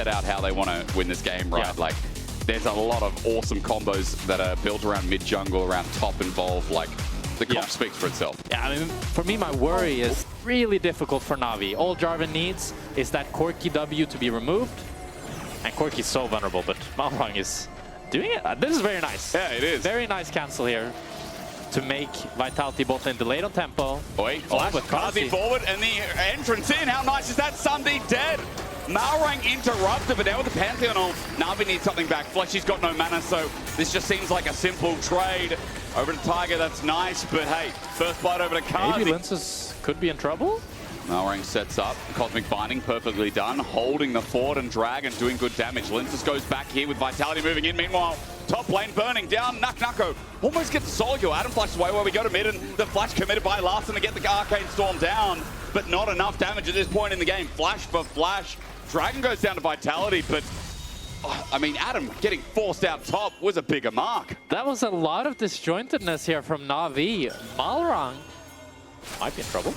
set out how they want to win this game, right? Yeah. Like, there's a lot of awesome combos that are built around mid-jungle, around top involved. Like, the comp speaks for itself. Yeah, I mean, for me, my worry is really difficult for Na'Vi. All Jarvan needs is that Corki W to be removed. And Corki's so vulnerable, but Malrang is doing it. This is very nice. Yeah, it is. Very nice cancel here to make Vitality bot lane delayed on tempo. Wait, flash, Kazi forward, and the entrance in. How nice is that? Sunday dead. Malrang interrupted, but now with the Pantheon on, Na'Vi needs something back. Fleshy's got no mana, so this just seems like a simple trade. Over to Tiger, that's nice, but hey, first bite over to Kazi. Maybe Linces could be in trouble? Malrang sets up, Cosmic Binding perfectly done, holding the fort and drag and doing good damage. Linces goes back here with Vitality moving in. Meanwhile, top lane burning down. Nucko almost gets the solo kill. Adam flashes away where we go to mid, and the flash committed by Larson to get the Arcane Storm down, but not enough damage at this point in the game. Flash for flash. Dragon goes down to Vitality, but I mean, Adam getting forced out top was a bigger mark. That was a lot of disjointedness here from Na'Vi. Malrang might be in trouble.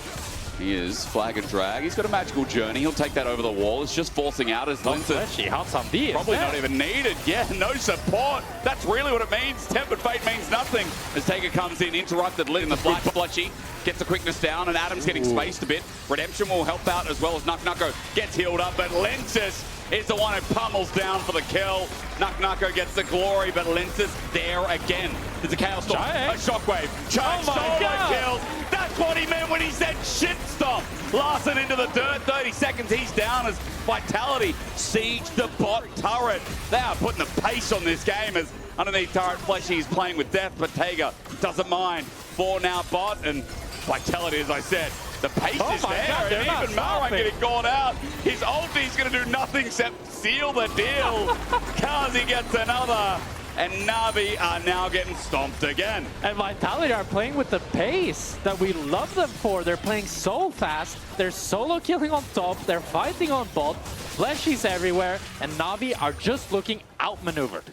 He is. Flag and drag. He's got a magical journey. He'll take that over the wall. It's just forcing out as Linces. She hops on D. Probably not even needed. Yeah, no support. That's really what it means. Tempered Fate means nothing. As Taker comes in, interrupted, lit in the flash. Fleshy gets the quickness down, and Adam's getting spaced a bit. Redemption will help out as well as Nucko gets healed up, but Linces is the one who pummels down for the kill. Nucko gets the glory, but Linces there again. There's a Chaos Storm, a Shockwave. Chunk solo kill. That's what he meant when he said shit stop. Larson into the dirt, 30 seconds, he's down as Vitality siege the bot turret. They are putting the pace on this game as underneath turret Fleshy is playing with death, but Tager doesn't mind. 4 now bot, and Vitality, as I said, the pace is there, God, and even Malrang getting gone out. His ulti's going to do nothing except seal the deal. Kazi gets another, and Na'Vi are now getting stomped again. And Vitality are playing with the pace that we love them for. They're playing so fast. They're solo killing on top. They're fighting on bot. Fleshies everywhere, and Na'Vi are just looking outmaneuvered.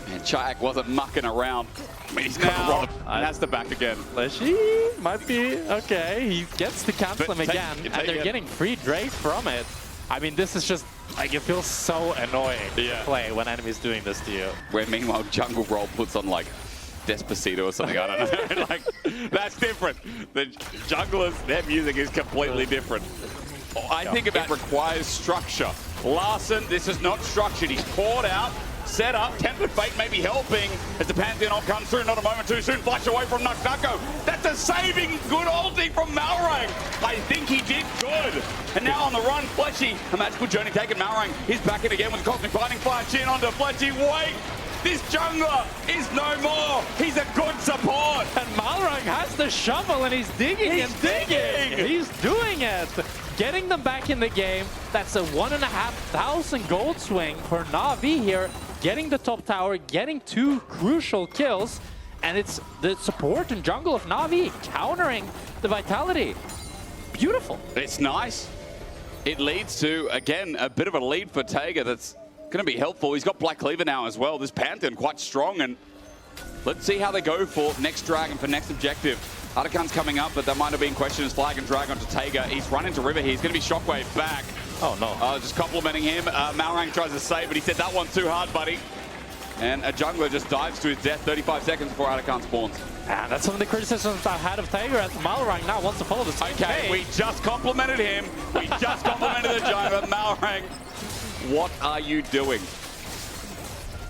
And Chayak wasn't mucking around. I mean, he's got a lot of, and that's the back again. Fleshy might be okay. He gets to cancel him again, and they're getting free Drake from it. I mean, this is just, like, it feels so annoying to play when enemies doing this to you. Where meanwhile, Jungle Roll puts on, like, Despacito or something, I don't know. Like, that's different. The junglers, their music is completely different. I think it requires structure. Larson, this is not structured. He's poured out, set up, Tempered Fate may be helping as the Pantheon comes through, not a moment too soon. Flash away from Nucko. That's a saving good ulti from Malrang. I think he did good. And now on the run, Fleshy, a magical journey taken. Malrang is back in again with the Cosmic Binding Flash in onto Fleshy. Wait, this jungler is no more. He's a good support. And Malrang has the shovel and he's digging and digging. He's doing it. Getting them back in the game. That's a 1,500 gold swing for Na'Vi here. Getting the top tower, getting 2 crucial kills, and it's the support and jungle of Na'Vi countering the Vitality. Beautiful. It's nice. It leads to, again, a bit of a lead for Tager that's going to be helpful. He's got Black Cleaver now as well. This Pantheon quite strong, and let's see how they go for next dragon, for next objective. Atakan's coming up, but that might have been questioned as flag and drag onto Tager. He's run into River here. He's going to be Shockwave back. Oh, no. Just complimenting him. Malrang tries to save, but he said, that one's too hard, buddy. And a jungler just dives to his death 35 seconds before Atakan spawns. And that's some of the criticisms I've had of Tager, as Malrang now wants to follow the same Okay, we just complimented him. We just complimented the jungler. Malrang, what are you doing?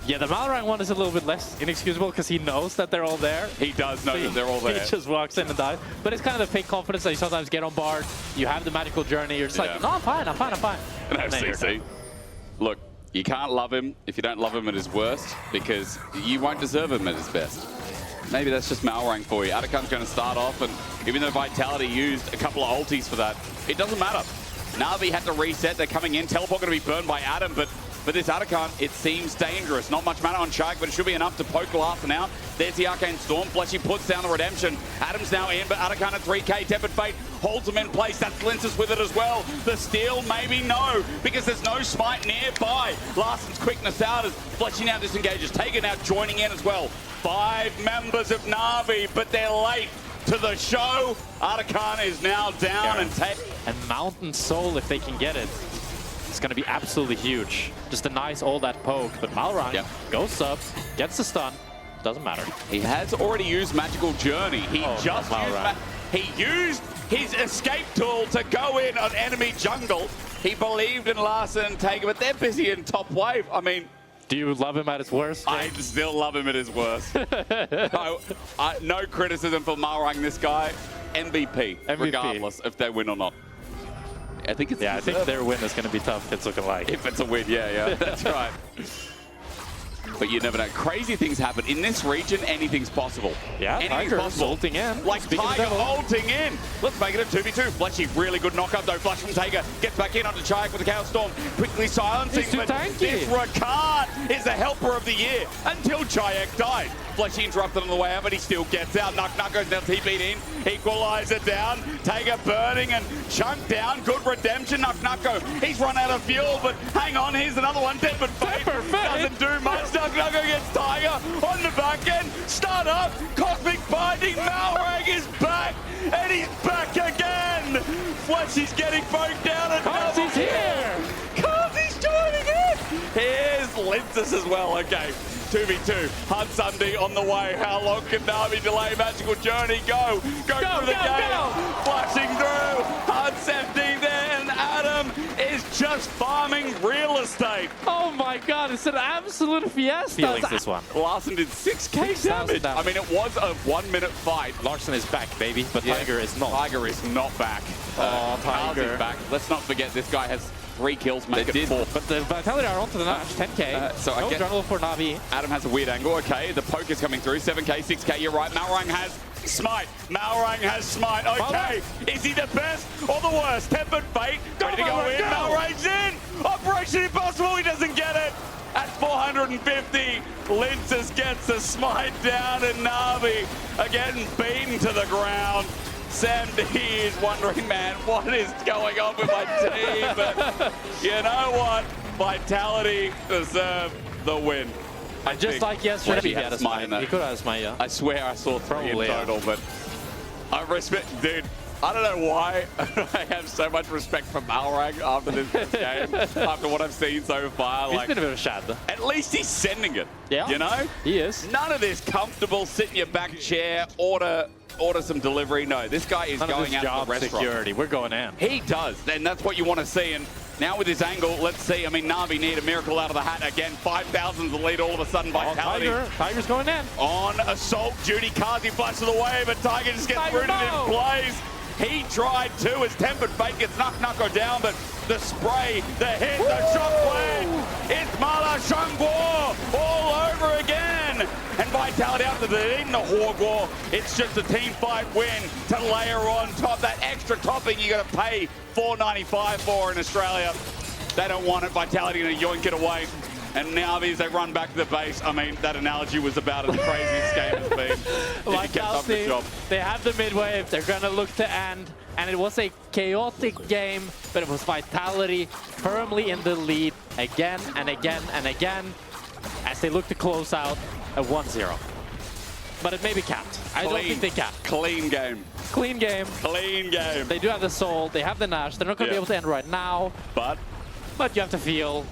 Yeah, the Malrang one is a little bit less inexcusable because he knows that they're all there. He does know that they're all there. He just walks in and dies. But it's kind of the fake confidence that you sometimes get on Bard. You have the magical journey. You're just like, no, I'm fine. And FCC. Look, you can't love him if you don't love him at his worst, because you won't deserve him at his best. Maybe that's just Malrang for you. Atakan's going to start off, and even though Vitality used a couple of ultis for that, it doesn't matter. Na'Vi had to reset. They're coming in. Teleport going to be burned by Adam, but for this Atakan, it seems dangerous. Not much mana on Shark, but it should be enough to poke Larson out. There's the Arcane Storm. Fleshy puts down the Redemption. Adam's now in, but Atakan at 3k. Tempered Fate holds him in place. That's Linces with it as well. The steal, maybe no, because there's no smite nearby. Larson's quickness out as Fleshy now disengages. Tager now joining in as well. 5 members of Na'Vi, but they're late to the show. Atakan is now down and Mountain Soul if they can get it. is going to be absolutely huge. Just a nice all that poke, but Malrang goes up, gets the stun, doesn't matter. He has already used Magical Journey. He he used his escape tool to go in on enemy jungle. He believed in Larssen and Taker, but they're busy in top wave. I mean, do you love him at his worst? I still love him at his worst. No criticism for Malrang, this guy. MVP, regardless if they win or not. I think it's I think their win is going to be tough, it's looking like. If it's a win, yeah, that's right. But you never know. Crazy things happen. In this region, anything's possible. Yeah, Tiger ulting in. Like Tiger ulting in. Let's make it a 2v2. Fletchy, really good knockup though. Flash from Tiger. Gets back in onto Chayak with the Chaos Storm. Quickly silencing. He's too tanky. This Ricard is the helper of the year until Chayak died. Fletchy interrupted on the way out, but he still gets out. Nuck goes down, TP'd in. Equalizer down. Tiger burning and Chunk down. Good redemption. Nuck go. He's run out of fuel, but hang on. Here's another one. Tempered Fate doesn't do much. Nuck gets Tiger on the back end. Start up. Cosmic Binding. Malrang is back, and he's back again. Fletchy's getting poked down. And Carzy's here. Carzy's joining in. Here's Lintus as well. Okay. 2v2. Hunt Sunday on the way. How long can Navi delay Magical Journey? Go through the gate. Flashing through. Hunt's empty there, and Adam is just farming real estate. Oh my god, it's an absolute fiesta. Feelings this one. Larssen did 6k damage. I mean, it was a 1 minute fight. Larssen is back, baby, but Tiger is not. Tiger is not back. Tiger back. Let's not forget this guy has 3 kills, make it 4. But the Vitality are onto the Nash, 10k. So no jungle for Navi. Adam has a weird angle. Okay, the poke is coming through. 7k, 6k, you're right. Malrang has Smite. Malrang has Smite. Okay, is he the best or the worst? Tempered Fate, ready to go in. Malrang's in. Operation Impossible, he doesn't get it. At 450, Lintus gets the Smite down, and Navi are getting beaten to the ground. Sam D is wondering, man, what is going on with my team? But you know what? Vitality deserved the win. And just like yesterday, he had a smite in that. He could have a smite, yeah. I swear I saw 3 in total, but I respect, dude. I don't know why I have so much respect for Malrang after this game, after what I've seen so far. He's been a bit of a shad. At least he's sending it. Yeah, you know? He is. None of this comfortable, sit in your back chair, order some delivery. No, this guy is going out to the restaurant. Security. We're going in. He does, and that's what you want to see. And now with his angle, let's see. I mean, Navi need a miracle out of the hat again. 5,000's the lead all of a sudden. Vitality. Tiger's going in. On assault duty. Kazi flashes away, but Tiger just gets rooted in place. He tried to as Tempered Fate gets Nuck down, but the spray, the hit, the shockwave, it's Mala Shangguo all over again. And Vitality after they've eaten the Hogwar, it's just a team fight win to layer on top. That extra topping you got to pay $4.95 for in Australia. They don't want it. Vitality going to yoink it away. And now as they run back to the base, I mean, that analogy was about as crazy as this game has been. Like they have the mid wave, they're going to look to end, and it was a chaotic game, but it was Vitality firmly in the lead again and again and again as they look to close out a 1-0. But it may be capped. I don't think they capped. Clean game. Clean game. Clean game. They do have the soul, they have the Nash, they're not going to be able to end right now. But you have to feel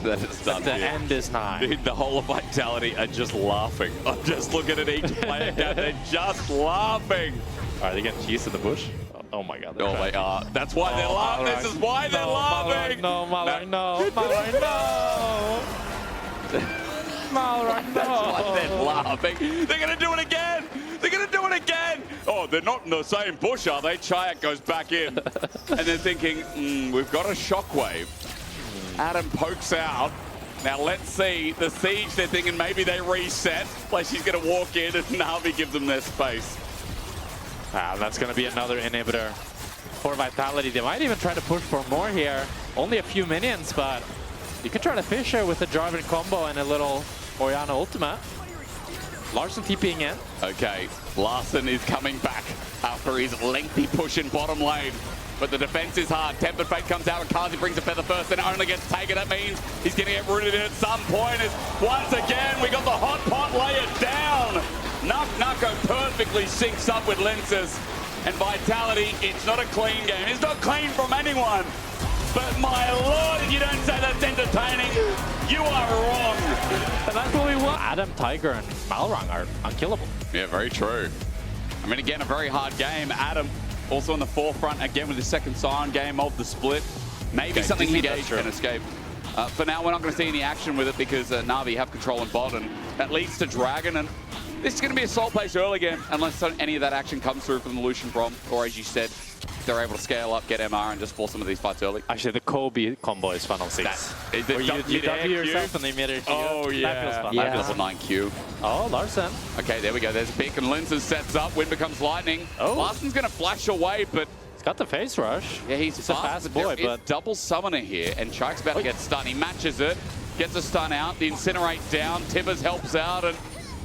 that it's done. The end is nigh. Dude, the whole of Vitality are just laughing. I'm just looking at each player down. They're just laughing. Are they getting cheese in the bush? Oh my god. Oh, they are. That's why they're laughing. This is why they're laughing. Malrang, no. Malrang, no. Malrang, no. That's why they're laughing. They're going to do it again. They're going to do it again. Oh, they're not in the same bush, are they? Chayak goes back in. And they're thinking, we've got a shockwave. Adam pokes out. Now let's see the siege. They're thinking maybe they reset. Like she's going to walk in and Navi gives them their space. That's going to be another inhibitor for Vitality. They might even try to push for more here. Only a few minions, but you could try to fish her with a Jarvan combo and a little Orianna ultimate. Larssen TPing in. Okay, Larssen is coming back after his lengthy push in bottom lane. But the defense is hard. Tempered Fate comes out and Kazi brings a feather first and only gets taken. That means he's going to get rooted in at some point. As once again, we got the hot pot layer down. Nucko perfectly syncs up with Lintus. And Vitality, it's not a clean game. It's not clean from anyone. But my lord, if you don't say that's entertaining, you are wrong. And that's what we want. Adam, Tiger, and Malrang are unkillable. Yeah, very true. I mean, again, a very hard game. Adam also in the forefront again with the second Siren game of the split. Maybe something he can escape. For now, we're not going to see any action with it because Na'Vi have control in bot, and that leads to Dragon. And this is going to be a salt-based early game unless any of that action comes through from the Lucian Prom, or as you said, they're able to scale up, get MR, and just force some of these fights early. Actually, the Kobe combo is fun on 6. Where you W yourself and they mid-air Q. Oh, yeah. That feels fun. Yeah. Level 9 Q. Oh, Larson. Okay, there we go. There's a pick, and Lindsay sets up. Wind becomes lightning. Oh. Larson's going to flash away, but... He's got the face rush. Yeah, he's a fast boy, but... double summoner here, and Chike's about to get stunned. He matches it, gets a stun out, the Incinerate down, Tibbers helps out, and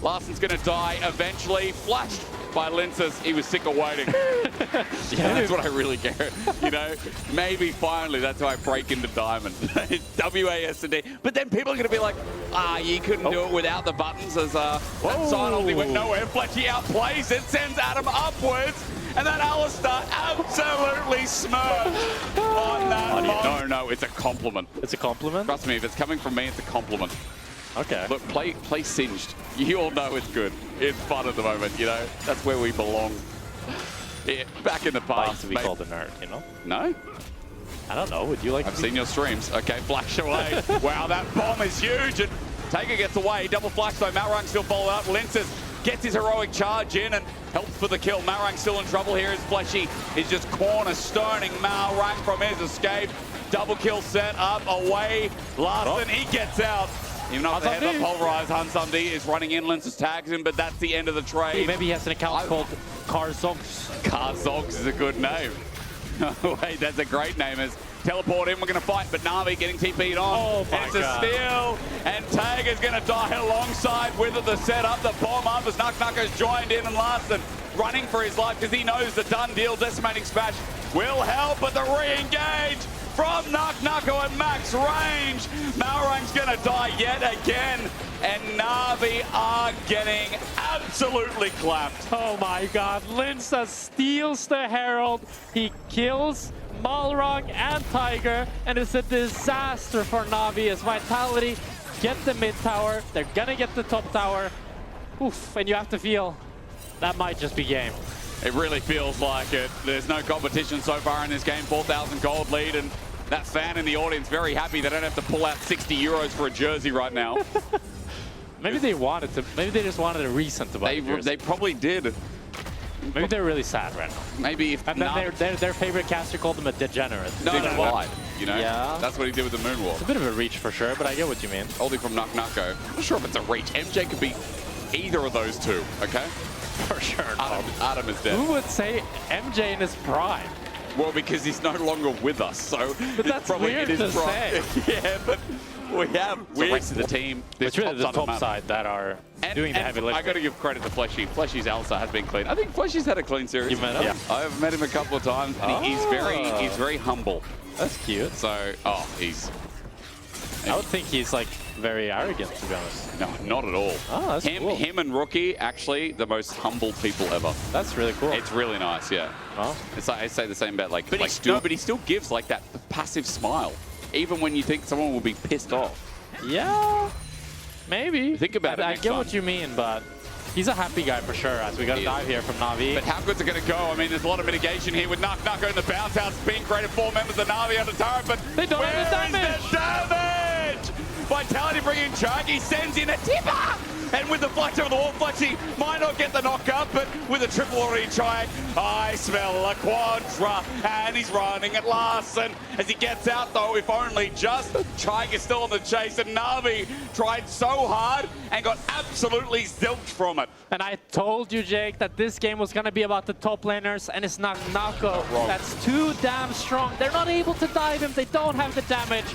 Larson's going to die eventually. Flashed by Linces. He was sick of waiting. Yeah, that's what I really care. You know, maybe finally that's how I break into Diamond. WASD. But then people are going to be like, you couldn't do it without the buttons as that sign obviously went nowhere. Fletchy outplays it, sends Adam upwards, and then Alistair absolutely smirched on that. No, it's a compliment. It's a compliment? Trust me, if it's coming from me, it's a compliment. Okay. Look, play Singed. You all know it's good. It's fun at the moment, you know? That's where we belong. Yeah, back in the past. Like to be called a nerd, you know? No? I don't know. Would you like I've seen your streams. Okay, flash away. Wow, that bomb is huge. And Taker gets away. Double flash though. Malrang still followed up. Linces gets his heroic charge in and helps for the kill. Malrang still in trouble here as Fleshy is just cornerstoning Malrang from his escape. Double kill set up, away. Larson, he gets out. Even though the head of Pulverize, Hansumdi is running in, Linces tags him, but that's the end of the trade. Maybe he has an account called Karzogs. Karzogs is a good name. Wait, that's a great name. As teleport in, we're going to fight, but Na'Vi getting TP'd on. Oh my it's God. A steal, and Tag is going to die alongside with it. The setup, the bomb up as Nuck joined in, and Larson running for his life because he knows the done deal. Decimating Smash will help, but the re-engage from Nucko at max range. Malrang's going to die yet again, and Na'Vi are getting absolutely clapped. Oh my God, Linsa steals the Herald. He kills Malrang and Tiger, and it's a disaster for Na'Vi as Vitality get the mid tower. They're gonna get the top tower. Oof, and you have to feel that might just be game. It really feels like it. There's no competition so far in this game. 4,000 gold lead, and that fan in the audience very happy they don't have to pull out 60 euros for a jersey right now. Maybe they wanted to. Maybe they just wanted a reason to buy the jersey. They probably did. Maybe they're really sad right now. Maybe if and then their favorite caster called them a degenerate. No, lied. You know, yeah. That's what he did with the moonwalk. It's a bit of a reach for sure, but I get what you mean. Holding from Nucko. I'm not sure if it's a reach. MJ could be either of those two. Okay. For sure. Adam is dead. Who would say MJ in his prime? Well, because he's no longer with us, so but that's probably weird in his to prime. say. Yeah, but we have the rest of the team. It's really the top side that are doing the heavy lifting. I got to give credit to Fleshy. Fleshy's Alsa has been clean. I think Fleshy's had a clean series. You met him? Yeah. I've met him a couple of times, and he's very humble. That's cute. So, I would think he's like very arrogant, to be honest. No, not at all. Oh, that's cool. Him and Rookie, actually, the most humble people ever. That's really cool. It's really nice, yeah. Oh. It's like, I say the same about but he still gives like that passive smile, even when you think someone will be pissed off. Yeah, maybe. Think about it. I get what you mean, but he's a happy guy for sure. As we got a dive here from Na'Vi. But how good's it going to go? I mean, there's a lot of mitigation here with Nucko in the bounce house. Being created 4 members of Na'Vi on the turret, but they don't have the damage. Vitality bringing Chug. He sends in a tipper. And with the flex over the wall, Flexy might not get the knock up, but with a triple already trying, I smell a quadra, and he's running at last. And as he gets out, though, if only just, Chig is still on the chase, and Na'Vi tried so hard and got absolutely zilched from it. And I told you, Jake, that this game was going to be about the top laners, and it's not Nucko. That's too damn strong. They're not able to dive him. They don't have the damage.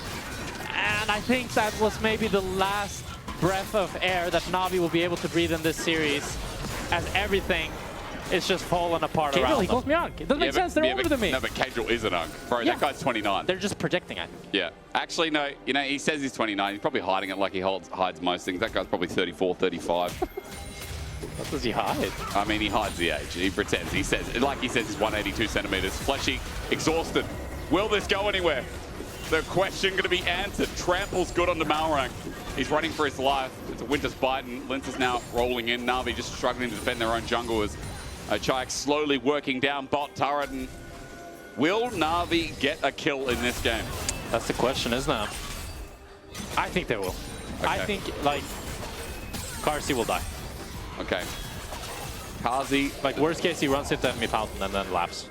And I think that was maybe the last breath of air that Na'Vi will be able to breathe in this series, as everything is just falling apart around them. He calls me Unk. It doesn't make sense. They're older than me. No, but Casual is an Unk. Bro, that guy's 29. They're just projecting, I think. Yeah. Actually, no. You know, he says he's 29. He's probably hiding it like he hides most things. That guy's probably 34, 35. What does he hide? I mean, he hides the age. He pretends. He says, like he says, he's 182 centimeters. Fleshy, exhausted. Will this go anywhere? the question going to be answered. Trample's good onto Malrang. He's running for his life. It's a Winter's Bite, and Linz is now rolling in. Na'Vi just struggling to defend their own jungle as Chayek slowly working down bot turret. And will Na'Vi get a kill in this game? That's the question, isn't it? I think they will. Okay. I think, like, Karsi will die. Okay. Kazi. Like, worst case, he runs into enemy fountain and then laps.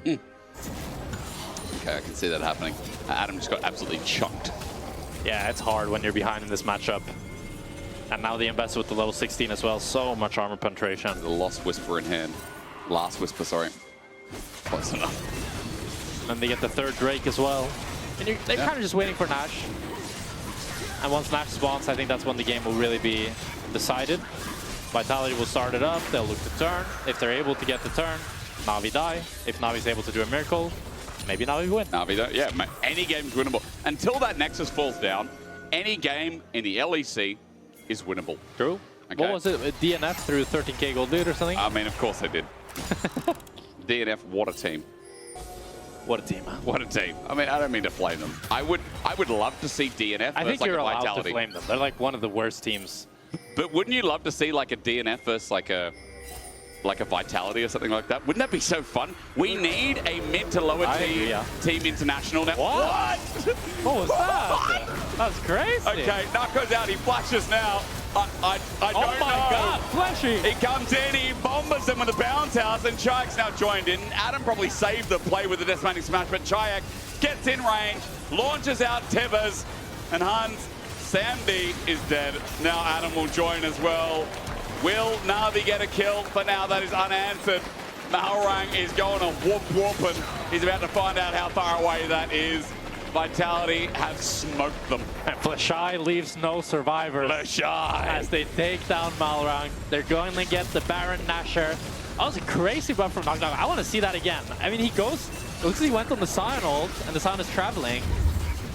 Okay, I can see that happening. Adam just got absolutely chunked. Yeah, it's hard when you're behind in this matchup. And now they invest with the level 16 as well. So much armor penetration. The Lost Whisper in hand. Last Whisper, sorry. Close enough. And they get the third Drake as well. And they're kind of just waiting for Nash. And once Nash spawns, I think that's when the game will really be decided. Vitality will start it up. They'll look to turn. If they're able to get the turn, Na'Vi die. If Navi's able to do a miracle, maybe Na'Vi win. Na'Vi, yeah, any game's winnable. Until that Nexus falls down, any game in the LEC is winnable. True. Okay. What was it? A DNF through 13k gold lead or something? I mean, of course they did. DNF, what a team. What a team, man. What a team. I mean, I don't mean to flame them. I would love to see DNF I think versus you're like a allowed Vitality. to flame them. They're like one of the worst teams. But wouldn't you love to see like a DNF versus like a Vitality or something like that? Wouldn't that be so fun? We need a mid to lower team international now. What? What was that? That was crazy. Okay, Nako's out. He flashes now. I don't know. Oh my God, Fleshy. He comes in, he bombers them with the bounce house, and Chayek's now joined in. Adam probably saved the play with the Decimating Smash, but Chayek gets in range, launches out Tevez, and Hans, Samdi is dead. Now Adam will join as well. Will Na'Vi get a kill? For now, that is unanswered. Malrang is going to whoop whoop, and he's about to find out how far away that is. Vitality have smoked them. And Fleshai leaves no survivors. Fleshai! As they take down Malrang. They're going to get the Baron Nashor. That was a crazy buff from Knockdown. I want to see that again. I mean, he goes, it looks like he went on the Sion ult, and the Sion is traveling.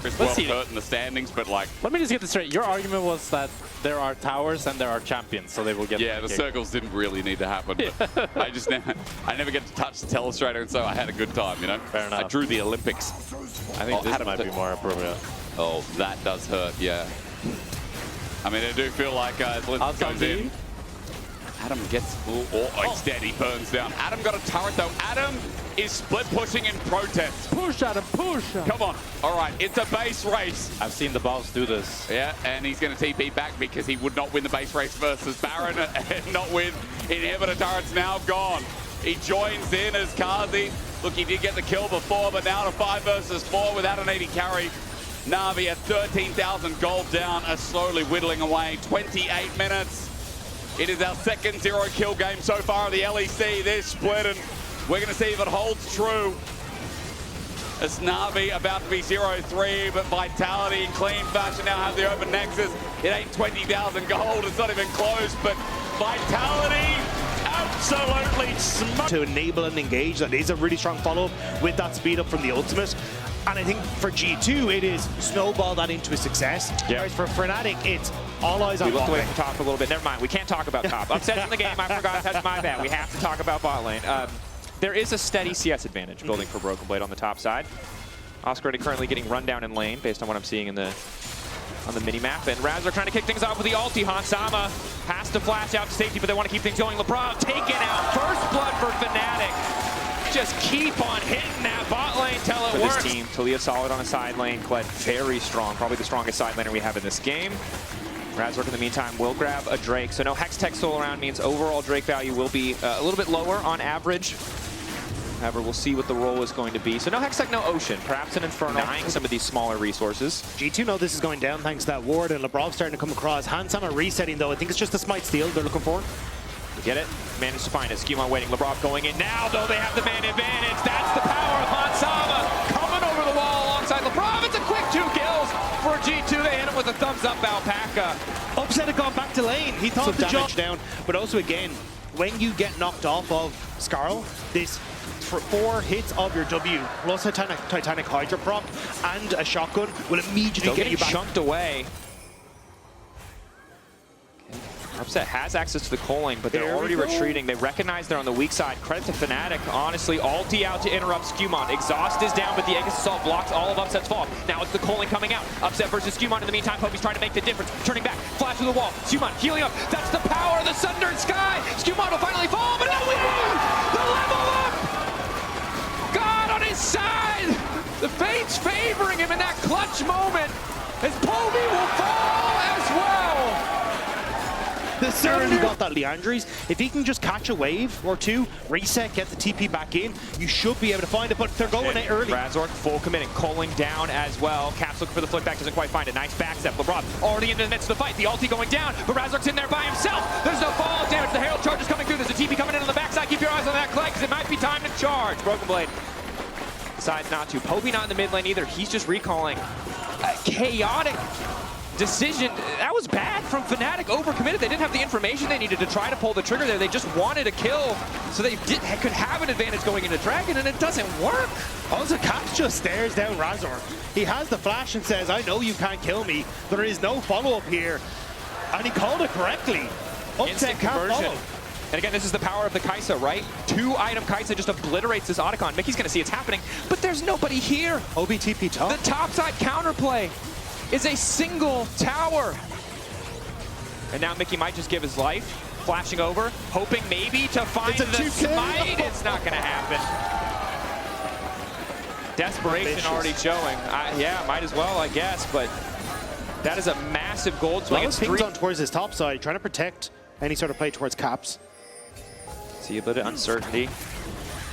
Chris well hurt in the standings, but like... Let me just get this straight. Your argument was that there are towers and there are champions, so they will get... Yeah, the circles didn't really need to happen. But I never get to touch the telestrator, and so I had a good time, you know? Fair enough. I drew the Olympics. I think this might be more appropriate. Oh, that does hurt, yeah. I mean, I do feel like as Linz goes in... Adam gets... he's dead. He burns down. Adam got a turret, though. Adam is split pushing in protest. Push, Adam, push! Come on. All right, it's a base race. I've seen the boss do this. Yeah, and he's going to TP back because he would not win the base race versus Baron and not win. Inhibitor turret's now gone. He joins in as Kazi. Look, he did get the kill before, but now to 5 versus 4 without an 80 carry. Na'Vi at 13,000 gold down are slowly whittling away. 28 minutes. It is our second 0-kill game so far in the LEC. They're split, and we're going to see if it holds true. As Na'Vi about to be 0-3, but Vitality in clean fashion now have the open Nexus. It ain't 20,000 gold. It's not even close, but Vitality absolutely smoked. To enable and engage, that is a really strong follow-up with that speed up from the ultimate. And I think for G2, it is snowball that into a success. Yeah. Whereas for Fnatic, it's all eyes on We looked bot away lane. from top a little bit. Never mind. We can't talk about top. Upset in the game. I forgot. That's my bad. We have to talk about bot lane. There is a steady CS advantage building for Broken Blade on the top side. Oscar currently getting run down in lane based on what I'm seeing in the on the mini-map. And Raz are trying to kick things off with the ulti. Hansama has to flash out to safety, but they want to keep things going. LeBron taken out. First blood for Fnatic. Just keep on hitting that bot lane till it works. For this team, Talia solid on a side lane. Kled very strong. Probably the strongest side laner we have in this game. Razork in the meantime will grab a Drake. So no Hex Tech still around means overall Drake value will be a little bit lower on average. However, we'll see what the role is going to be. So no Hex Tech, no Ocean. Perhaps an Inferno buying some of these smaller resources. G2 know this is going down thanks to that ward, and LeBron starting to come across. Hansama resetting, though. I think it's just the Smite Steal they're looking for. Get it? Managed to find it. Schema waiting. LeBron going in now, though they have the man advantage. That's the power of Hansama coming over the wall alongside LeBron. It's a quick 2 kills for G2. They hit him with a thumbs up Alpaca. Upset had gone back to lane. He thought the damage down, but also again, when you get knocked off of Skarl, this 4 hits of your W plus a Titanic Hydra proc and a shotgun will immediately get you back. Chunked away. Upset has access to the culling, but they're already retreating. They recognize they're on the weak side. Credit to Fnatic, honestly. Ulti out to interrupt Skewmon. Exhaust is down, but the Aegis Assault blocks all of Upset's fall. Now it's the culling coming out. Upset versus Skewmon. In the meantime, Poby's trying to make the difference. Turning back, flash to the wall. Skewmon healing up. That's the power of the Sundered Sky. Skewmon will finally fall, but no, we won! The level up! God on his side! The fates favoring him in that clutch moment, as Poby will fall as well! The Sunder got that Leandries. If he can just catch a wave or two, reset, get the TP back in, you should be able to find it, but they're going it early. Razork full committing, culling down as well. Caps looking for the flick back, doesn't quite find it. Nice backstep. LeBron already into the midst of the fight. The ulti going down, but Razork's in there by himself. There's no fall damage. The Herald charge is coming through. There's a TP coming in on the backside. Keep your eyes on that Clay, because it might be time to charge. Broken Blade decides not to. Poby not in the mid lane either. He's just recalling. A chaotic decision. That was bad from Fnatic. Overcommitted. They didn't have the information they needed to try to pull the trigger there. They just wanted a kill, so they could have an advantage going into Dragon, and it doesn't work. Also, Caps just stares down Razor. He has the flash and says, I know you can't kill me. There is no follow-up here. And he called it correctly. Upset can't follow. And again, this is the power of the Kai'Sa, right? 2-item Kai'Sa just obliterates this Otacon. Mickey's going to see it's happening, but there's nobody here. OBTP top. The topside counterplay is a single tower. And now Mickey might just give his life, flashing over, hoping maybe to find the smite. It's not going to happen. Desperation already showing. Yeah, might as well, I guess, but that is a massive gold swing. It's pings on towards his top side, trying to protect any sort of play towards Caps. See a bit of uncertainty.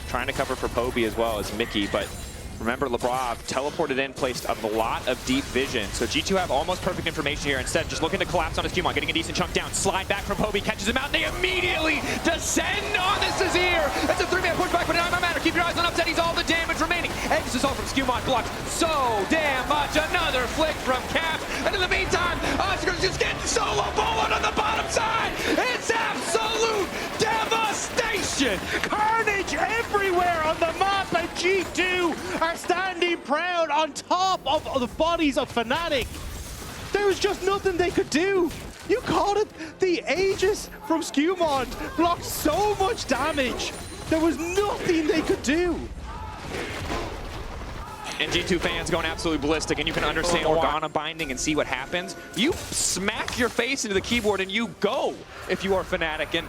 Trying to cover for Poby as well as Mickey, but remember, Lebrov teleported in, placed a lot of deep vision. So G2 have almost perfect information here. Instead, just looking to collapse on his Qmon, getting a decent chunk down. Slide back from Poby, catches him out, and they immediately descend on this Azir. That's a 3-man pushback, but it doesn't matter. Keep your eyes on Upset. He's all the damage remaining. Aegis Assault from Skewmon blocks so damn much. Another flick from Cap. And in the meantime, Oscar's just getting solo bullet on the bottom side. It's absolute devastation. Carnage everywhere on the map, and G2 are standing proud on top of the bodies of Fnatic. There was just nothing they could do. You called it. The Aegis from Skewmon blocked so much damage. There was nothing they could do. And G2 fans going absolutely ballistic, and you can understand Organa binding and see what happens. You smack your face into the keyboard and you go if you are Fnatic. And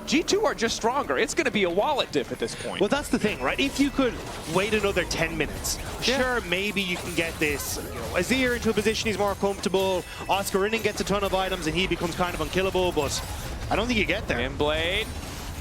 G2 are just stronger. It's going to be a wallet diff at this point. Well, that's the thing, right? If you could wait another 10 minutes, sure, maybe you can get this, Azir into a position he's more comfortable, Oscar in and gets a ton of items, and he becomes kind of unkillable, but I don't think you get there. Blade.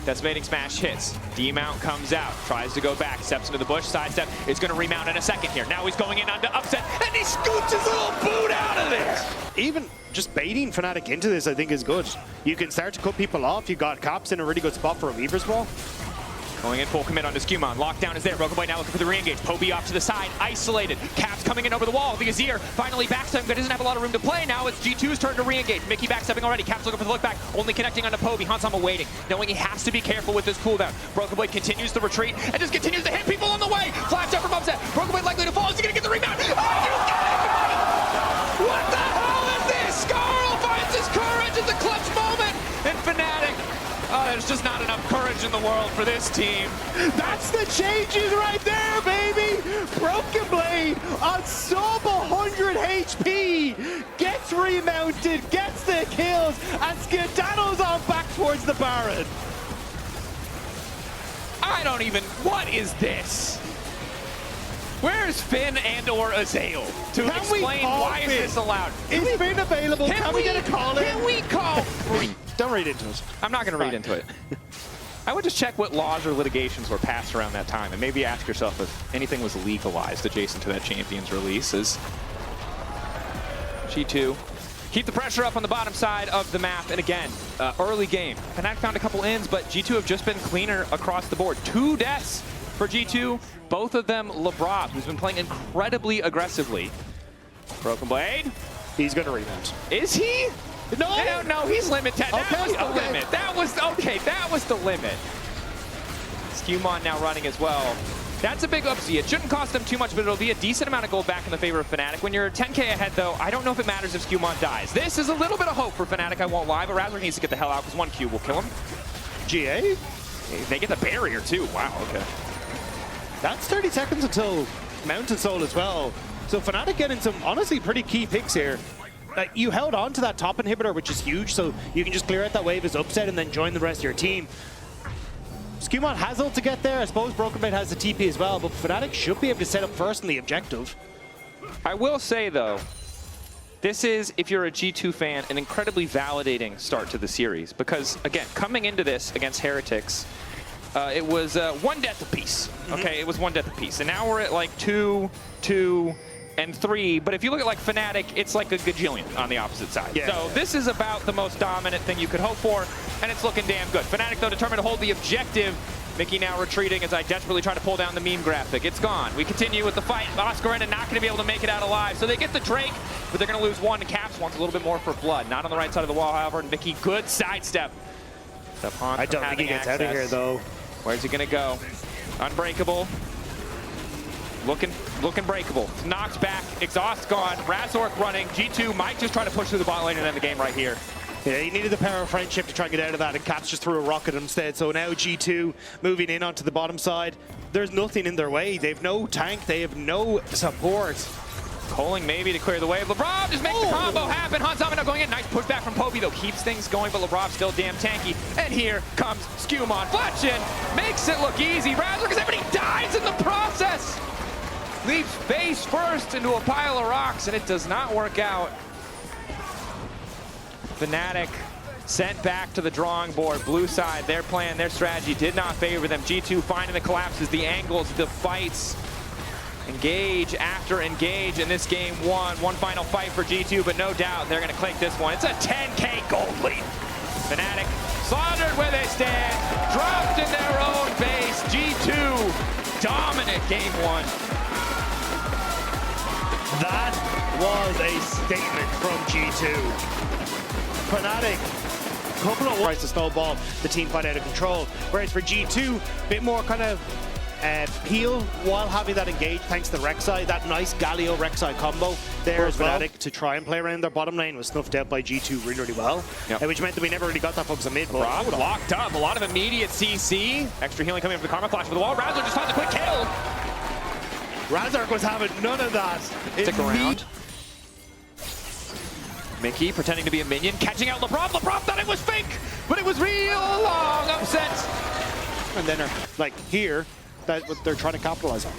Decimating smash hits. D-mount comes out, tries to go back, steps into the bush, sidestep. It's going to remount in a second here. Now he's going in onto Upset, and he scoots his little boot out of this. Even just baiting Fnatic into this, I think, is good. You can start to cut people off. You got Caps in a really good spot for a Weaver's Wall. Going in full commit onto Skewmon. Lockdown is there. Broken Blade now looking for the re-engage. Poby off to the side, isolated. Caps coming in over the wall. The Azir finally backstepping, but doesn't have a lot of room to play. Now it's G2's turn to re-engage. Mickey backstepping already. Caps looking for the look back. Only connecting onto Poby. Hansama waiting, knowing he has to be careful with this cooldown. Broken Blade continues the retreat and just continues to hit people on the way. Flash up from Upset. Broken Blade likely to fall. Is he going to get the rebound? Oh, you get it! What the hell is this? Skarl finds his courage at the clutch moment. And Fnatic, there's just not enough courage in the world for this team. That's the changes right there, baby! Broken Blade on sub 100 HP gets remounted, gets the kills, and skedaddles on back towards the Baron. I don't even, what is this? Where's Finn and or Azael to explain why is this allowed? Is Finn available? Can we get a call in? Can we call? Don't read into it. I'm not going to read into it. I would just check what laws or litigations were passed around that time and maybe ask yourself if anything was legalized adjacent to that Champions release. As G2 keep the pressure up on the bottom side of the map. And again, early game. Fnatic found a couple ins, but G2 have just been cleaner across the board. 2 deaths for G2. Both of them Lebrov, who's been playing incredibly aggressively. Broken Blade. He's going to rebound. Is he? No, he's limited. That was the limit. That was the limit. Skewmon now running as well. That's a big upsie. It shouldn't cost them too much, but it'll be a decent amount of gold back in the favor of Fnatic. When you're 10k ahead, though, I don't know if it matters if Skewmon dies. This is a little bit of hope for Fnatic, I won't lie, but Razork needs to get the hell out because 1 Q will kill him. GA? They get the barrier, too. Wow, okay. That's 30 seconds until Mountain Soul as well. So Fnatic getting some, honestly, pretty key picks here. You held on to that top inhibitor, which is huge, so you can just clear out that wave as upset and then join the rest of your team. Skewmon has ult to get there. I suppose Broken Blade has the TP as well, but Fnatic should be able to set up first in the objective. I will say, though, this is, if you're a G2 fan, an incredibly validating start to the series. Because, again, coming into this against Heretics, it was 1 death apiece. Okay, it was 1 death apiece. And now we're at like 2, 2, and 3. But if you look at like Fnatic, it's like a gajillion on the opposite side. Yeah, so this is about the most dominant thing you could hope for, and it's looking damn good. Fnatic, though, determined to hold the objective. Mickey now retreating as I desperately try to pull down the meme graphic. It's gone. We continue with the fight. Oscarina not going to be able to make it out alive. So they get the Drake, but they're going to lose 1. Caps wants a little bit more for blood. Not on the right side of the wall, however. Mickey, good sidestep. I don't think he gets out of here, though. Where's he going to go? Unbreakable. Looking breakable. Knocks back. Exhaust gone. Razork running. G2 might just try to push through the bot lane and end the game right here. Yeah, he needed the power of friendship to try and get out of that, and Caps just threw a rocket instead. So now G2 moving in onto the bottom side. There's nothing in their way. They have no tank. They have no support. Calling maybe to clear the way. LeBron just makes the combo happen. Hanzama now going in. Nice pushback from Poby, though. Keeps things going, but LeBron still damn tanky. And here comes Skewmon. Fletchin makes it look easy. Razork, because everybody dies in the process. Leaps face first into a pile of rocks, and it does not work out. Fnatic sent back to the drawing board. Blue side, their plan, their strategy did not favor them. G2 finding the collapses, the angles, the fights. Engage after engage in this game 1. One final fight for G2, but no doubt they're going to click this one. It's a 10k gold lead. Fnatic slaughtered where they stand, dropped in their own base. G2 dominant game 1. That was a statement from G2. Fnatic, couple of tries to snowball the team fight out of control. Whereas for G2, a bit more kind of peel while having that engage thanks to the Rek'Sai. That nice Galio Rek'Sai combo there as well. Fnatic to try and play around their bottom lane was snuffed out by G2 really, really well. Which meant that we never really got that focus on mid. Rob locked up, a lot of immediate CC. Extra healing coming from the Karma Flash for the wall. Razork just finds a quick kill. Razork was having none of that. Stick around. Mickey pretending to be a minion, catching out LeBron. LeBron thought it was fake, but it was real long upset. And then they're like here, that's what they're trying to capitalize on.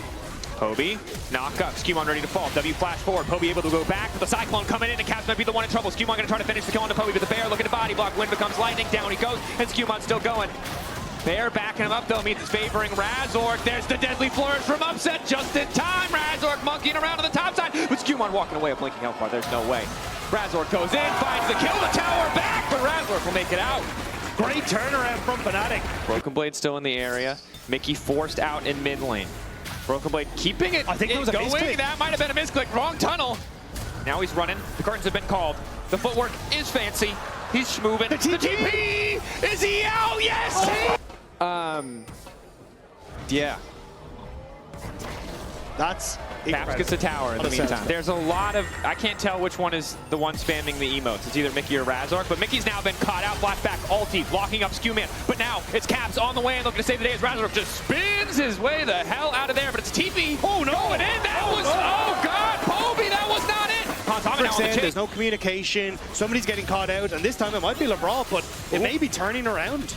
Poby, knock up, Skewmon ready to fall. W flash forward, Poby able to go back with the Cyclone coming in, and Caps might be the one in trouble. Skewmon going to try to finish the kill onto Poby, but the Bear looking to body block. Wind becomes lightning, down he goes, and Skewmon still going. Bear backing him up though, means it's favoring Razork. There's the deadly flourish from upset just in time. Razork monkeying around on the top side, but Skewmon walking away, a blinking health bar. There's no way. Razork goes in, finds the kill, the tower back, but Razork will make it out. Great turnaround from Fnatic. Broken Blade still in the area. Mickey forced out in mid lane. Broken Blade keeping it. I think it was a misclick. That might have been a misclick. Wrong tunnel. Now he's running. The curtains have been called. The footwork is fancy. He's schmoving. The TP! Is he out? Yes! Yeah. That's Caps gets the tower in the meantime. There's a lot of, I can't tell which one is the one spamming the emotes. It's either Mickey or Razork, but Mickey's now been caught out. Flashback, ulti, blocking up Skewman. But now it's Caps on the way and looking to save the day as Razork just spins his way the hell out of there. But it's TP. Oh no! Going in. That was, oh god, Poby, that was not it. There's no communication. Somebody's getting caught out, and this time it might be LeBron, but it may be turning around.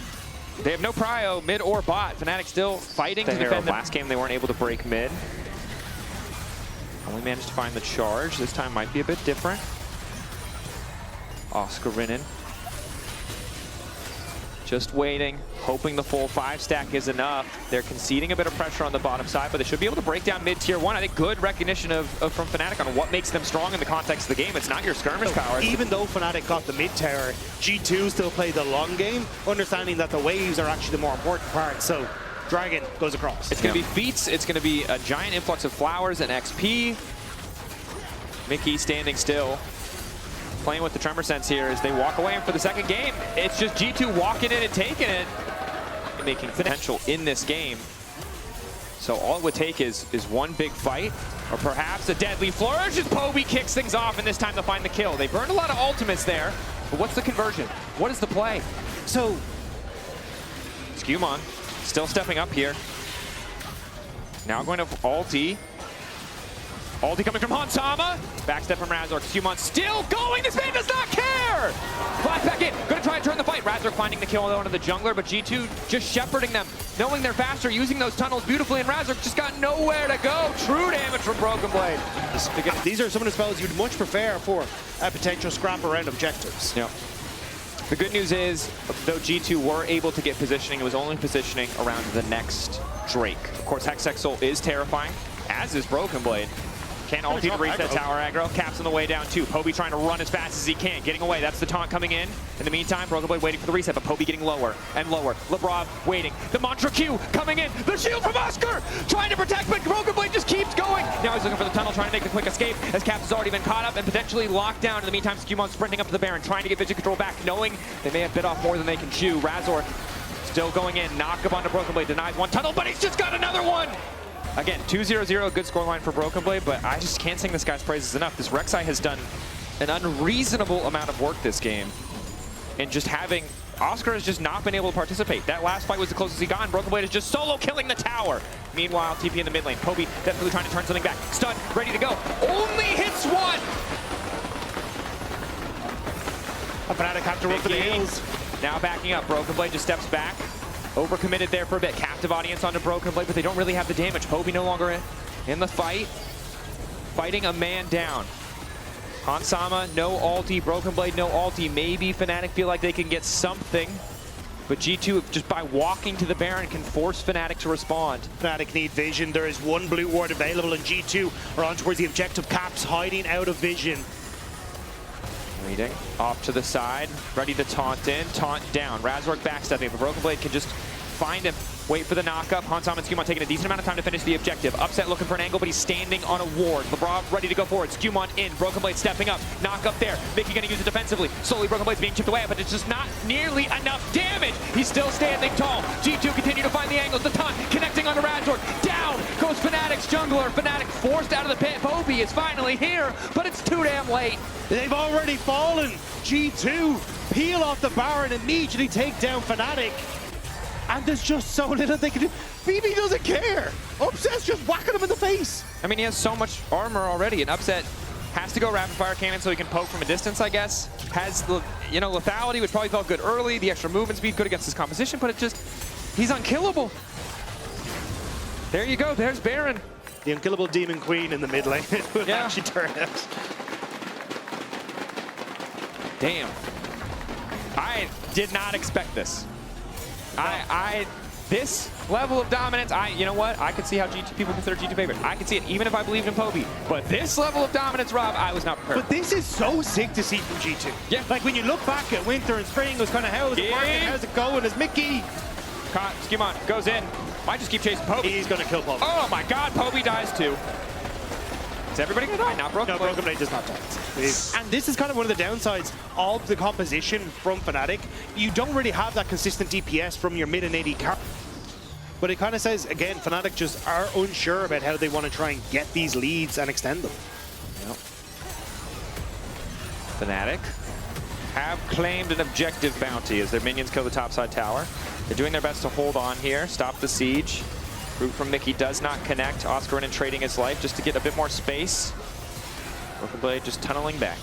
They have no prio, mid or bot. Fnatic still fighting to defend them. Last game they weren't able to break mid. Only managed to find the charge. This time might be a bit different. Oscarina just waiting, hoping the full 5-stack is enough. They're conceding a bit of pressure on the bottom side, but they should be able to break down mid-tier 1. I think good recognition from Fnatic on what makes them strong in the context of the game. It's not your skirmish power. Even though Fnatic got the mid tower, G2 still played the long game, understanding that the waves are actually the more important part. So Dragon goes across. It's going to be feats. It's going to be a giant influx of flowers and XP. Mickey standing still, playing with the tremor sense here as they walk away for the second game. It's just G2 walking in and taking it, making potential in this game. So all it would take is one big fight, or perhaps a deadly flourish as Poby kicks things off, and this time they'll find the kill. They burned a lot of ultimates there, but what's the conversion? What is the play? So, Skewmon still stepping up here. Now going to ulti. Ulti coming from Hansama. Backstep from Razork. Skewmon still going. This man does not care. Flash back in. Going to try and turn the fight. Razork finding the kill onto the jungler, but G2 just shepherding them, knowing they're faster, using those tunnels beautifully, and Razork just got nowhere to go. True damage from Broken Blade. These are some of the spells you'd much prefer for a potential scrap around objectives. Yep. The good news is, though G2 were able to get positioning, it was only positioning around the next Drake. Of course, Hexexel is terrifying, as is Broken Blade. Can't ulti to reach that tower aggro. Caps on the way down too. Poby trying to run as fast as he can, getting away. That's the taunt coming in. In the meantime, Broken Blade waiting for the reset, but Poby getting lower and lower. Lebrov waiting. The Mantra Q coming in. The shield from Oscar trying to protect, but Broken Blade just keeps going. Now he's looking for the tunnel, trying to make a quick escape, as Caps has already been caught up and potentially locked down. In the meantime, Skewmon sprinting up to the Baron, trying to get vision control back, knowing they may have bit off more than they can chew. Razork still going in. Knock up onto Broken Blade, denies one tunnel, but he's just got another one. Again, 2-0-0, good scoreline for Broken Blade, but I just can't sing this guy's praises enough. This Rek'Sai has done an unreasonable amount of work this game, and just having Oscar has just not been able to participate. That last fight was the closest he got, and Broken Blade is just solo killing the tower. Meanwhile, TP in the mid lane. Poby definitely trying to turn something back. Stun, ready to go. Only hits one. Fnatic have to run for the hills. Now backing up. Broken Blade just steps back. Overcommitted there for a bit. Captive audience onto Broken Blade, but they don't really have the damage. Poby no longer in the fight. Fighting a man down. Hansama, no ulti. Broken Blade, no ulti. Maybe Fnatic feel like they can get something, but G2, just by walking to the Baron, can force Fnatic to respond. Fnatic need vision. There is one blue ward available, and G2 are on towards the objective. Caps hiding out of vision. Reading off to the side, ready to taunt in, taunt down. Razork backstepping, but Broken Blade can just find him. Wait for the knockup. Hansama and Skewmon taking a decent amount of time to finish the objective. Upset looking for an angle, but he's standing on a ward. Lebrov ready to go forward. Skewmon in. Broken Blade stepping up. Knock up there. Mickey gonna use it defensively. Slowly Broken Blade's being chipped away, but it's just not nearly enough damage. He's still standing tall. G2 continue to find the angles. The taunt connecting onto Razork. Down goes Fnatic's jungler. Fnatic forced out of the pit. Poby is finally here, but it's too damn late. They've already fallen. G2 peel off the Baron, immediately take down Fnatic. And there's just so little they can do. Phoebe doesn't care. Upset's just whacking him in the face. I mean, he has so much armor already, and Upset has to go rapid fire cannon so he can poke from a distance, I guess. Has the, you know, lethality, which probably felt good early. The extra movement speed good against his composition, but it just, he's unkillable. There you go, there's Baron. The unkillable Demon Queen in the mid lane. It would actually turn out. Damn. I did not expect this. This level of dominance, you know what? I could see how G2 people consider G2 favorite. I could see it even if I believed in Poby. But this level of dominance, Rob, I was not prepared. But this is so sick to see from G2. Yeah. Like when you look back at winter and spring, it was kind of how is it working? How's it going? Is Mickey? Skewmon goes in. Might just keep chasing Poby. He's going to kill Poby. Oh my god, Poby dies too. Is everybody going to die? Not Broken Blade. No, Broken Blade does not die. And this is kind of one of the downsides of the composition from Fnatic. You don't really have that consistent DPS from your mid and AD carry. But it kind of says, again, Fnatic just are unsure about how they want to try and get these leads and extend them. Yep. Fnatic have claimed an objective bounty as their minions kill the topside tower. They're doing their best to hold on here, stop the siege. Root from Mickey does not connect. Oscar in trading his life just to get a bit more space. Broken Blade just tunneling back.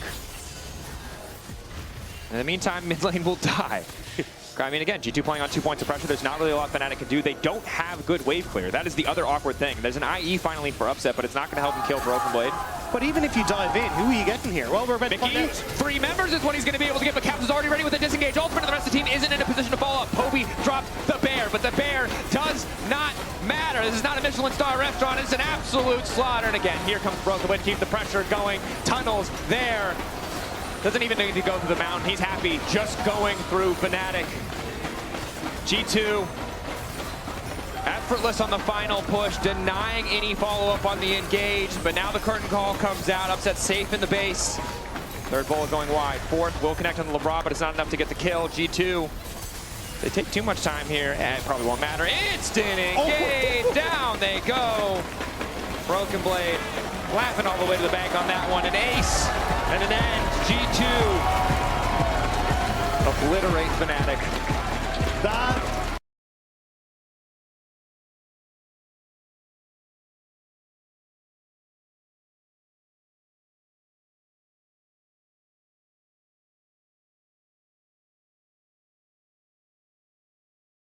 In the meantime, mid lane will die. I mean, again, G2 playing on 2 points of pressure. There's not really a lot Fnatic can do. They don't have good wave clear. That is the other awkward thing. There's an IE finally for Upset, but it's not going to help him kill Broken Blade. But even if you dive in, who are you getting here? Well, we're about to find Mickey, out. 3 members is what he's going to be able to get, but Caps is already ready with a disengage ultimate, and the rest of the team isn't in a position to follow up. Poby drops the bear, but the bear does not matter. This is not a Michelin star restaurant. It's an absolute slaughter. And again, here comes Broken Blade, keep the pressure going. Tunnels there. Doesn't even need to go through the mountain. He's happy just going through Fnatic. G2 effortless on the final push, denying any follow-up on the engage, but now the curtain call comes out. Upset safe in the base. Third bullet going wide. Fourth will connect on the Lebrov, but it's not enough to get the kill. G2 They take too much time here, and it probably won't matter. Instant engage! Down they go! Broken Blade laughing all the way to the bank on that one. An ace and an end. G2 obliterate Fnatic. That